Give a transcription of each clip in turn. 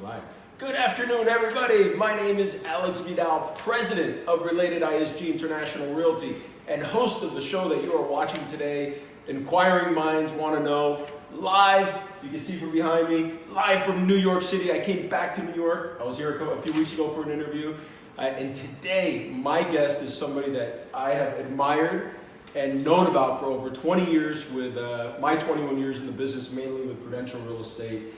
Live. Good afternoon, everybody. My name is Alex Vidal, president of Related ISG International Realty and host of the show that you are watching today, Inquiring Minds Want to Know, live, you can see from behind me, live from New York City. I came back to New York. I was here a few weeks ago for an interview. And today, my guest is somebody that I have admired and known about for over 20 years with my 21 years in the business, mainly with Prudential Real Estate.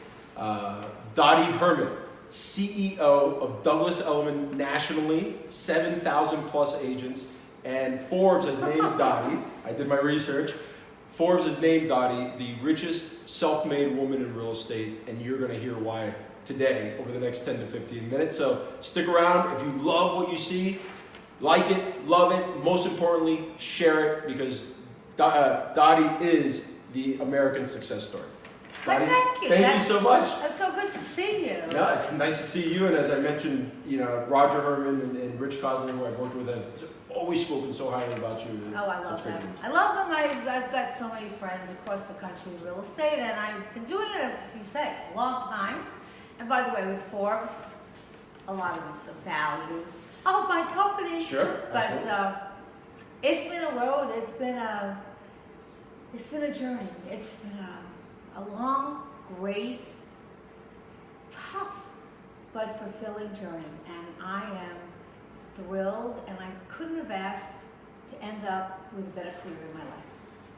Dottie Herman, CEO of Douglas Elliman nationally, 7,000 plus agents, and Forbes has named Dottie, I did my research, Forbes has named Dottie the richest self-made woman in real estate, and you're going to hear why today over the next 10 to 15 minutes. So stick around. If you love what you see, like it, love it, most importantly, share it, because Dottie is the American success story. Dottie, thank you. Thank you so much. It's so good to see you. Yeah, it's nice to see you. And as I mentioned, Roger Herman and Rich Cosner, who I've worked with, have always spoken so highly about you. Oh, I love them. I love them. I've got so many friends across the country in real estate, and I've been doing it, as you say, a long time. And by the way, with Forbes, a lot of it's the value of my company. Sure, but it's been a road. It's been a journey. It's been a long, great, tough, but fulfilling journey. And I am thrilled, and I couldn't have asked to end up with a better career in my life.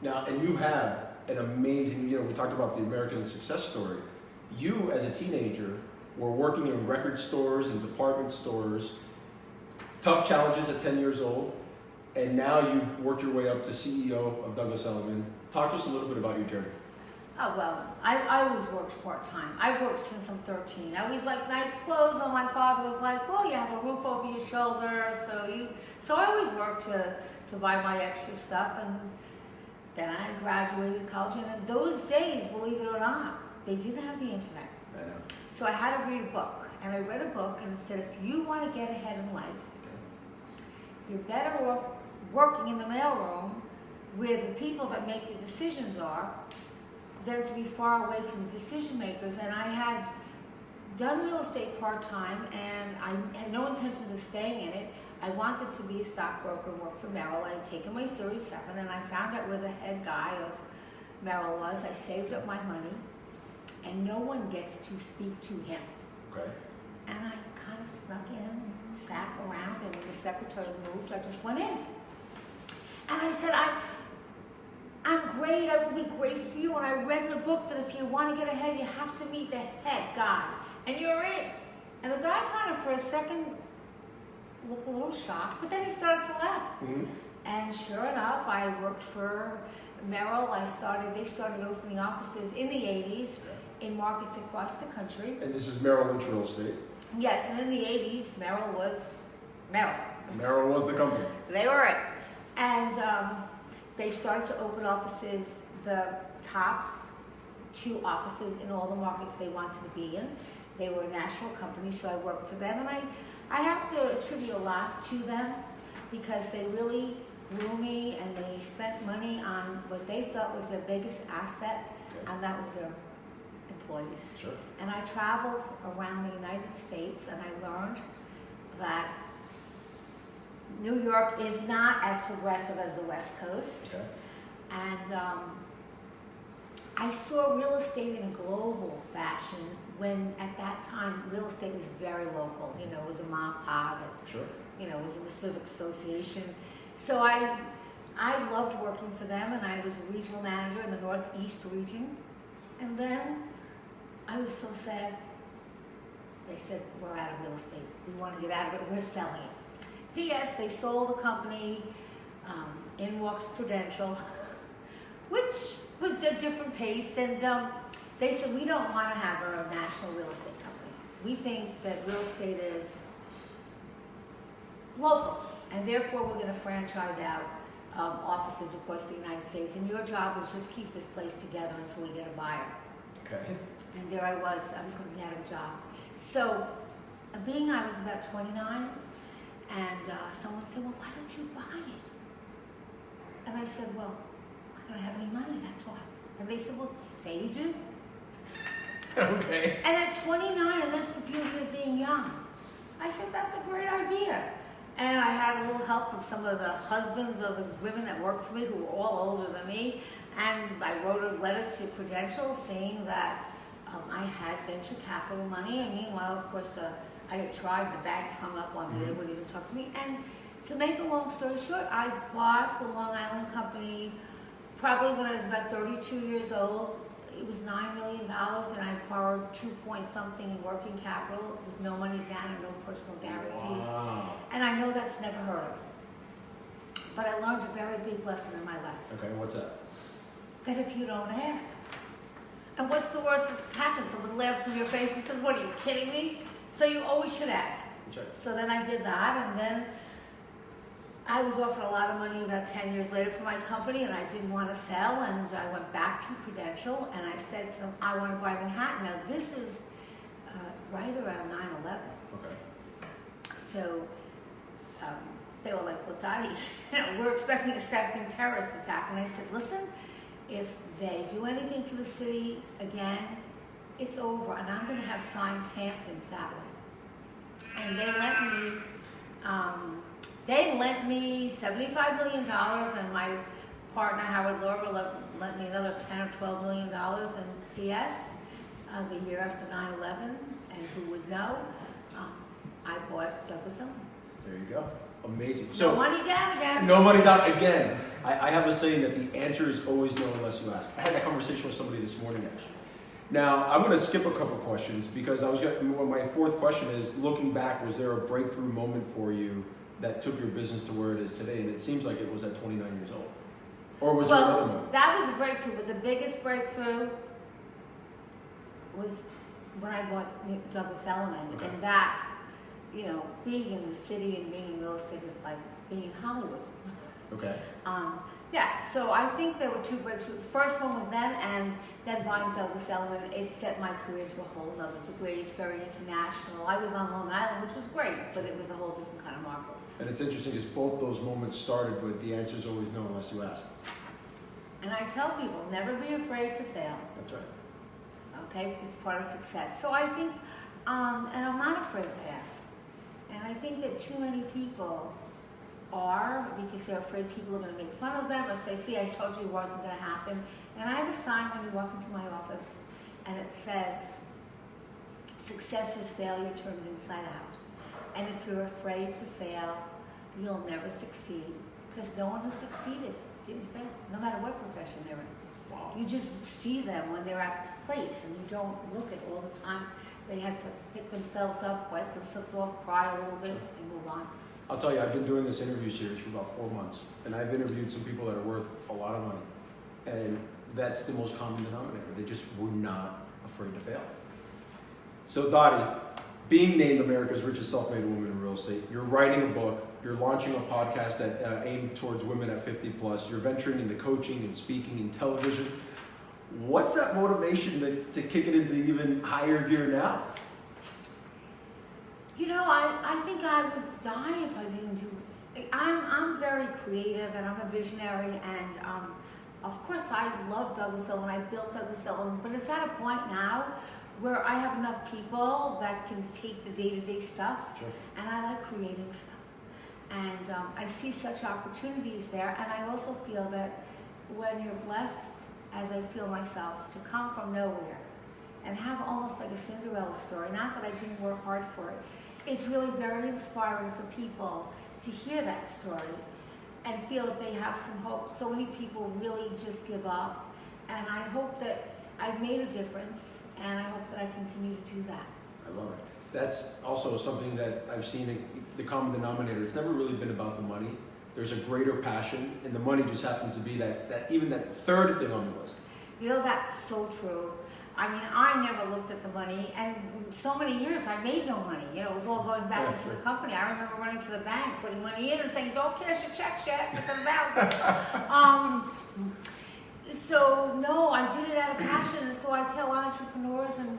Now, and you have an amazing, we talked about the American success story. You, as a teenager, were working in record stores and department stores, tough challenges at 10 years old, and now you've worked your way up to CEO of Douglas Elliman. Talk to us a little bit about your journey. Oh, well, I always worked part-time. I've worked since I'm 13. I always liked nice clothes, and my father was like, well, you have a roof over your shoulder, so I always worked to buy my extra stuff, and then I graduated college, and in those days, believe it or not, they didn't have the internet. I know. So I had to read a book, and I read a book, and it said, if you want to get ahead in life, you're better off working in the mailroom where the people that make the decisions are than to be far away from the decision makers. And I had done real estate part-time, and I had no intentions of staying in it. I wanted to be a stockbroker and work for Merrill. I had taken my Series 7, and I found out where the head guy of Merrill was. I saved up my money, and no one gets to speak to him. Okay. And I kind of snuck in, sat around, and when the secretary moved, I just went in. And I said, I'm great, I will be great for you. And I read in a book that if you want to get ahead, you have to meet the head guy. And you're in. And the guy kind of, for a second, looked a little shocked, but then he started to laugh. Mm-hmm. And sure enough, I worked for Merrill. They started opening offices in the 80s in markets across the country. And this is Merrill Lynch Real Estate. Yes, and in the 80s, Merrill was Merrill. Merrill was the company. They were it. And they started to open offices, the top 2 offices in all the markets they wanted to be in. They were a national company, so I worked for them. And I have to attribute a lot to them because they really grew me, and they spent money on what they felt was their biggest asset, and that was their employees. Sure. And I traveled around the United States, and I learned that New York is not as progressive as the West Coast. Okay. And I saw real estate in a global fashion when at that time real estate was very local. It was a mom and pop that Sure. Was in the Civic Association. So I loved working for them, and I was a regional manager in the Northeast region. And then I was so sad. They said, we're out of real estate. We want to get out of it. We're selling it. P.S. They sold the company, in walks Prudential, which was a different pace. And they said, we don't want to have a national real estate company. We think that real estate is local, and therefore we're going to franchise out offices across the United States. And your job is just keep this place together until we get a buyer. Okay. And there I was going to be out of a job. So, I was about 29, and someone said, well, why don't you buy it? And I said, well, I don't have any money, that's why. And they said, well, say you do. Okay. And at 29, and that's the young. I said, that's a great idea. And I had a little help from some of the husbands of the women that worked for me who were all older than me. And I wrote a letter to Prudential saying that I had venture capital money. And meanwhile, of course, I had tried, the banks hung up on me, they wouldn't even talk to me. And to make a long story short, I bought the Long Island company probably when I was about 32 years old. It was $9 million, and I borrowed 2-point-something in working capital with no money down and no personal guarantees. Wow. And I know that's never heard of. But I learned a very big lesson in my life. Okay, what's that? That if you don't ask, and what's the worst that happens? Someone laughs in your face and says, what, are you kidding me? So you always should ask. That's right. So then I did that, and then I was offered a lot of money about 10 years later for my company, and I didn't want to sell, and I went back to Prudential, and I said to them, I want to buy Manhattan. Now, this is right around 9/11. Okay. So they were like, well, Dottie, we're expecting a second terrorist attack. And I said, listen, if they do anything to the city again, it's over, and I'm going to have signs Hamptons that way. And they lent me $75 million, and my partner Howard Lorber lent me another $10 or $12 million in PS the year after 9/11. And who would know? I bought Douglas Elliman. There you go. Amazing. No money down again. No money down again. I have a saying that the answer is always no unless you ask. I had that conversation with somebody this morning, actually. Now, I'm going to skip a couple questions because my fourth question is, looking back, was there a breakthrough moment for you that took your business to where it is today? And it seems like it was at 29 years old. Or was there another moment? That was a breakthrough, but the biggest breakthrough was when I bought Douglas Elliman. Okay. And that, being in the city and being in real estate is like being in Hollywood. Okay. Yeah, so I think there were two breakthroughs. The first one was then, and then buying Douglas Elliman, it set my career to a whole other degree. It's very international. I was on Long Island, which was great, but it was a whole different kind of market. And it's interesting because both those moments started with the answer is always no unless you ask. And I tell people, never be afraid to fail. That's right. Okay, it's part of success. So I think, and I'm not afraid to ask. And I think that too many people are, because they're afraid people are going to make fun of them or say, see, I told you it wasn't going to happen. And I have a sign when you walk into my office, and it says, success is failure turned inside out. And if you're afraid to fail, you'll never succeed, because no one who succeeded didn't fail, no matter what profession they're in. Wow. You just see them when they're at this place, and you don't look at all the times they had to pick themselves up, wipe themselves off, cry a little bit, and move on. I'll tell you, I've been doing this interview series for about 4 months, and I've interviewed some people that are worth a lot of money. And that's the most common denominator. They just were not afraid to fail. So Dottie, being named America's richest self-made woman in real estate, you're writing a book, you're launching a podcast that aimed towards women at 50 plus, you're venturing into coaching and speaking and television. What's that motivation to kick it into even higher gear now? I think I would die if I didn't do this. I'm very creative, and I'm a visionary, and of course I love Douglas Elliman. I built Douglas Elliman, but it's at a point now where I have enough people that can take the day-to-day stuff, Sure. and I like creating stuff. And I see such opportunities there, and I also feel that when you're blessed, as I feel myself, to come from nowhere and have almost like a Cinderella story, not that I didn't work hard for it, it's really very inspiring for people to hear that story and feel that they have some hope. So many people really just give up, and I hope that I've made a difference, and I hope that I continue to do that. I love it. That's also something that I've seen in the common denominator. It's never really been about the money. There's a greater passion, and the money just happens to be that even that third thing on the list. That's so true. I mean, I never looked at the money, and so many years I made no money. It was all going back into the company. I remember running to the bank, putting money in and saying, don't cash your checks yet, get them out. So no, I did it out of passion, and so I tell entrepreneurs and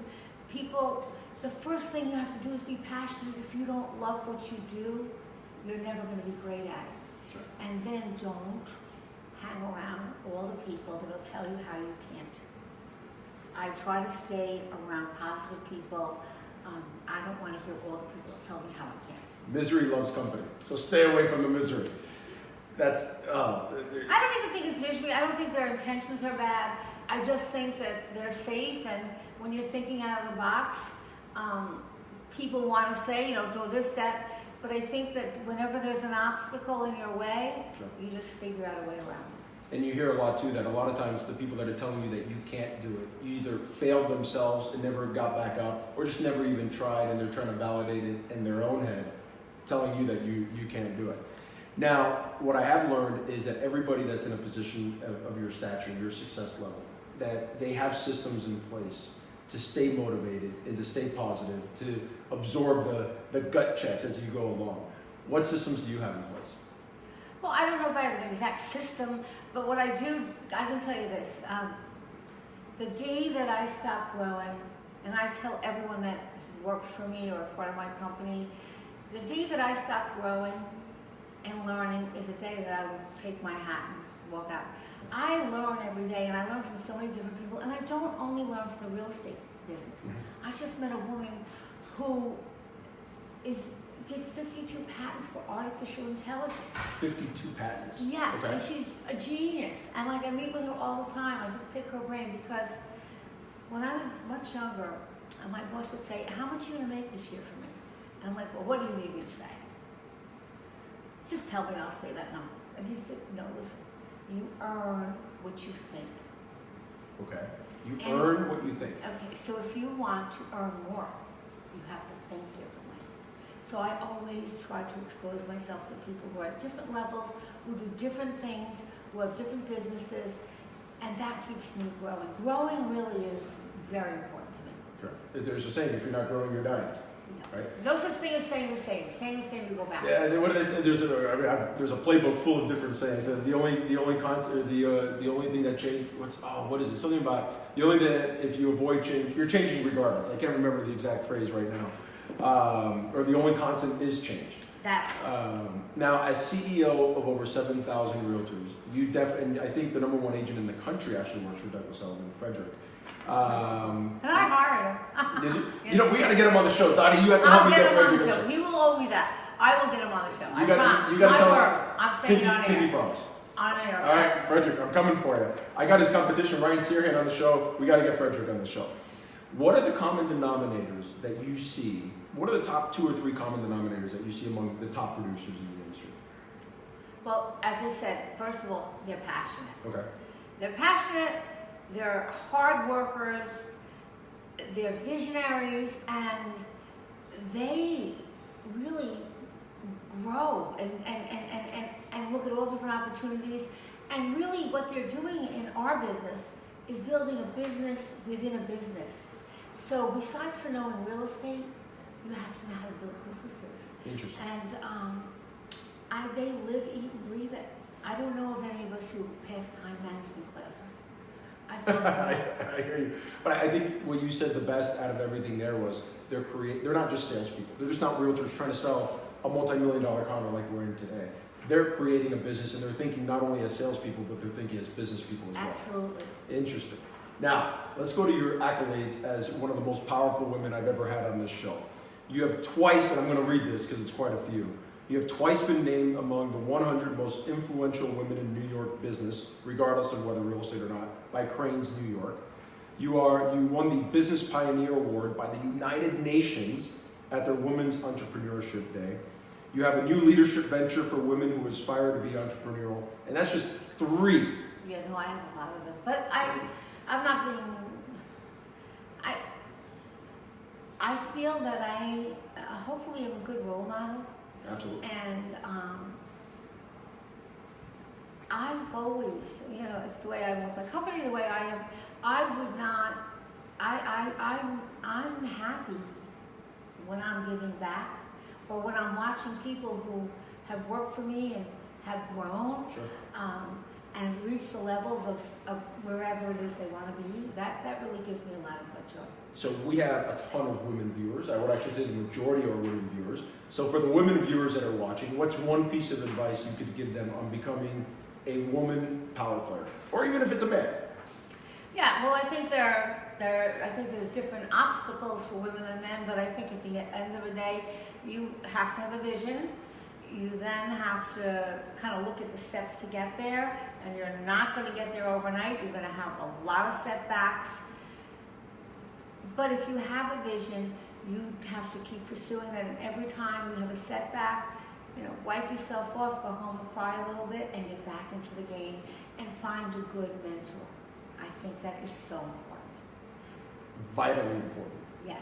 people, the first thing you have to do is be passionate. If you don't love what you do, you're never going to be great at it. Sure. And then don't hang around all the people that will tell you how you can't. I try to stay around positive people. I don't want to hear all the people that tell me how I can't. Misery loves company, so stay away from the misery. That's. I don't even think it's misery. I don't think their intentions are bad. I just think that they're safe, and when you're thinking out of the box, people want to say, do this, that. But I think that whenever there's an obstacle in your way, you just figure out a way around it. And you hear a lot too that a lot of times the people that are telling you that you can't do it, you either failed themselves and never got back up, or just never even tried, and they're trying to validate it in their own head, telling you that you can't do it. Now, what I have learned is that everybody that's in a position of your stature, your success level, that they have systems in place to stay motivated and to stay positive, to absorb the gut checks as you go along. What systems do you have in place? Well, I don't know if I have an exact system, but what I do, I can tell you this. The day that I stop growing, and I tell everyone that has worked for me or part of my company, the day that I stop growing and learning is the day that I will take my hat and walk out. I learn every day, and I learn from so many different people, and I don't only learn from the real estate business. I just met a woman who did 52 patents for artificial intelligence. 52 patents? Yes, okay. And she's a genius. And I meet with her all the time. I just pick her brain because when I was much younger, my boss would say, "How much are you going to make this year for me?" And I'm like, "Well, what do you need me to say?" "Just tell me and I'll say that number." And he said, "No, listen, you earn what you think." Okay. You earn what you think. Okay, so if you want to earn more, you have to think differently. So I always try to expose myself to people who are at different levels, who do different things, who have different businesses, and that keeps me growing. Growing really is very important to me. Sure. There's a saying, if you're not growing, you're dying. No. Right? No such thing as saying the same. Saying the same, you go back. Yeah. What do they say? There's a playbook full of different sayings. The only thing that changed. What is it? Something about the only thing that if you avoid change, you're changing regardless. I can't remember the exact phrase right now. Or the only constant is change. Now, as CEO of over 7,000 realtors, and I think the number one agent in the country actually works for Douglas Elliman, Frederick. And I hired him. Did you? Yes. You know, we got to get him on the show. Dottie, you have to help me get Frederick on the show. He will owe me that. I will get him on the show. You got to tell him. I'm saying it on air. Pinky promise. On air. All right, Frederick, I'm coming for you. I got his competition, Ryan Searhan, on the show. We got to get Frederick on the show. What are the common denominators that you see? What are the top 2 or 3 common denominators that you see among the top producers in the industry? Well, as I said, first of all, they're passionate. Okay. They're passionate, they're hard workers, they're visionaries, and they really grow and look at all different opportunities. And really what they're doing in our business is building a business within a business. So besides for knowing real estate, you have to know how to build businesses. Interesting. And they live, eat, and breathe it. I don't know of any of us who pass time management classes. I hear you. But I think what you said the best out of everything there was they're not just salespeople. They're just not realtors trying to sell a multi-million-dollar condo like we're in today. They're creating a business, and they're thinking not only as salespeople, but they're thinking as business people as well. Absolutely. Interesting. Now, let's go to your accolades as one of the most powerful women I've ever had on this show. You have twice, and I'm going to read this because it's quite a few. You have twice been named among the 100 most influential women in New York business, regardless of whether real estate or not, by Crain's New York. You won the Business Pioneer Award by the United Nations at their Women's Entrepreneurship Day. You have a new leadership venture for women who aspire to be entrepreneurial, and that's just 3. Yeah, no, I have a lot of them, but I'm not being. I feel that I hopefully am a good role model. Absolutely. And I've always, it's the way I want my company, the way I am. I would not. I'm happy when I'm giving back, or when I'm watching people who have worked for me and have grown. Sure. And reached the levels of wherever it is they want to be. That really gives me a lot of joy. So we have a ton of women viewers. I would actually say the majority are women viewers. So for the women viewers that are watching, what's one piece of advice you could give them on becoming a woman power player? Or even if it's a man? Yeah, well, I think there I think there's different obstacles for women and men, but I think at the end of the day, you have to have a vision. You then have to kind of look at the steps to get there, and you're not going to get there overnight. You're going to have a lot of setbacks. But if you have a vision, you have to keep pursuing it, and every time you have a setback, wipe yourself off, go home and cry a little bit, and get back into the game, and find a good mentor. I think that is so important. Vitally important. Yes.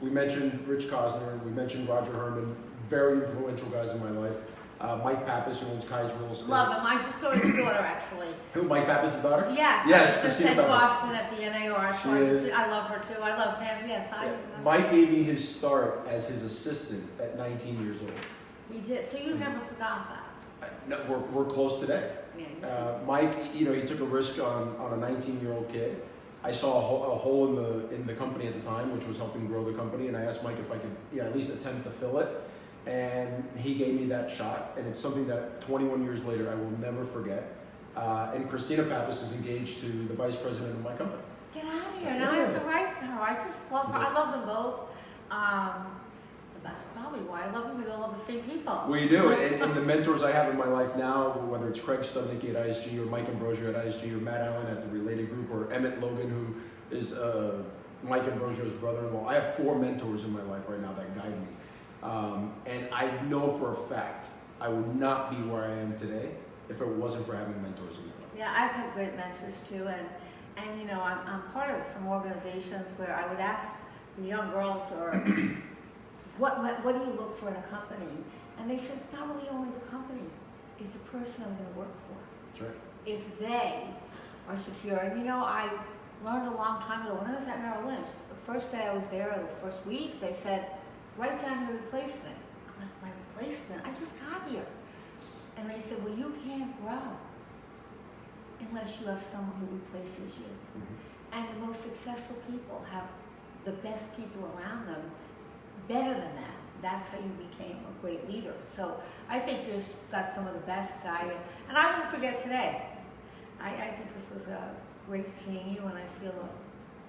We mentioned Rich Cosner, we mentioned Roger Herman, very influential guys in my life. Mike Pappas, who owns Kai's Real Estate. Love him. I just saw his daughter, actually. Who, Mike Pappas' daughter? Yes. Yes, Just Christina in Pappas. Boston at the NAR. She is. I love her too. I love him. Yes. Mike gave me his start as his assistant at 19 years old. He did. So you never forgot that. No, we're close today. Yeah, Mike, he took a risk on a 19-year-old kid. I saw a hole in the company at the time, which was helping grow the company, and I asked Mike if I could at least attempt to fill it. And he gave me that shot, and it's something that 21 years later I will never forget. And Christina Pappas is engaged to the vice president of my company. Get out of here. Now I have to write to her. I just love her. I love them both. That's probably why I love them. We all love the same people. We do, and the mentors I have in my life now, whether it's Craig Stubnicki at ISG, or Mike Ambrosio at ISG, or Matt Allen at the Related Group, or Emmett Logan, who is Mike Ambrosio's brother-in-law. I have 4 mentors in my life right now that guide me. And I know for a fact I would not be where I am today if it wasn't for having mentors in my life. Yeah, I've had great mentors too, and I'm part of some organizations where I would ask the young girls, or what do you look for in a company? And they said, it's not really only the company, it's the person I'm going to work for. That's right. If they are secure. And I learned a long time ago when I was at Merrill Lynch, the first day I was there, the first week, they said, write down your replacement. I'm like, my replacement? I just got here. And they said, well, you can't grow unless you have someone who replaces you. Mm-hmm. And the most successful people have the best people around them, better than that. That's how you became a great leader. So I think you've got some of the best. And I won't forget today. I think this was a great seeing you, and I feel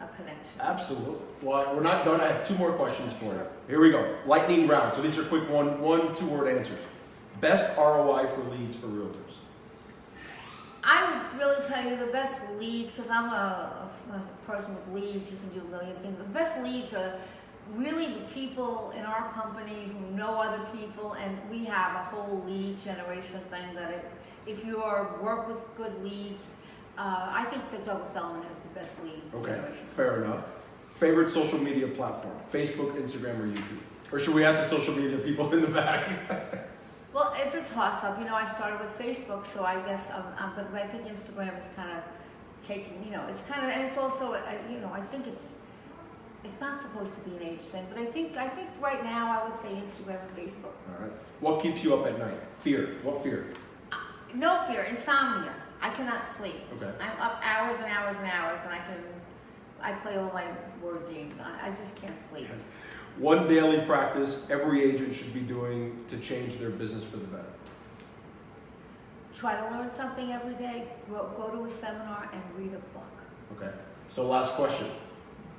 a connection. Absolutely. Well, we're not done. I have 2 more questions for you. Here we go. Lightning round. So these are quick 1-2-word answers. Best ROI for leads for realtors. I would really tell you the best leads, because I'm a person with leads. You can do a million things. The best leads are really the people in our company who know other people, and we have a whole lead generation thing that if you work with good leads, I think that Douglas Elliman has the best lead generation. Fair enough. Favorite social media platform? Facebook, Instagram, or YouTube? Or should we ask the social media people in the back? Well, it's a toss-up. I started with Facebook, so I guess, but I think Instagram is kind of taking, it's kind of, and it's also, I think it's not supposed to be an age thing, but I think right now I would say Instagram and Facebook. All right. What keeps you up at night? Fear. What fear? No fear. Insomnia. I cannot sleep. Okay. I'm up hours and hours and hours, and I play all my word games. I just can't sleep. One daily practice every agent should be doing to change their business for the better. Try to learn something every day. Go to a seminar and read a book. Okay. So last question.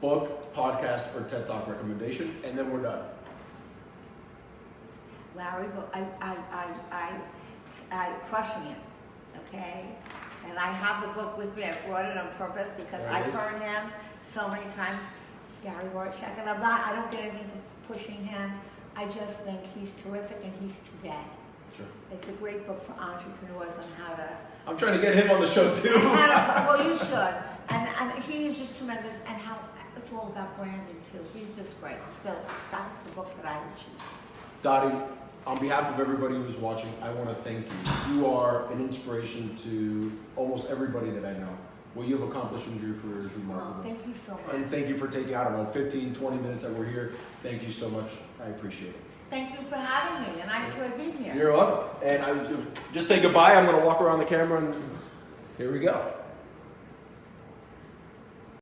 Book, podcast, or TED Talk recommendation, and then we're done. Larry, I crushing it. Okay? And I have the book with me. I brought it on purpose because I've heard him so many times. Gary Rorschach, and I don't get anything from pushing him. I just think he's terrific, and he's today. Sure. It's a great book for entrepreneurs on how to. I'm trying to get him on the show too. Well, you should. And he is just tremendous, and how it's all about branding too. He's just great. So that's the book that I would choose. Dottie, on behalf of everybody who's watching, I want to thank you. You are an inspiration to almost everybody that I know. What you have accomplished in your career is remarkable. Oh, thank you so much. And thank you for taking, 15, 20 minutes that we're here. Thank you so much. I appreciate it. Thank you for having me, and I enjoyed being here. You're welcome. And I just say goodbye. I'm going to walk around the camera, and here we go.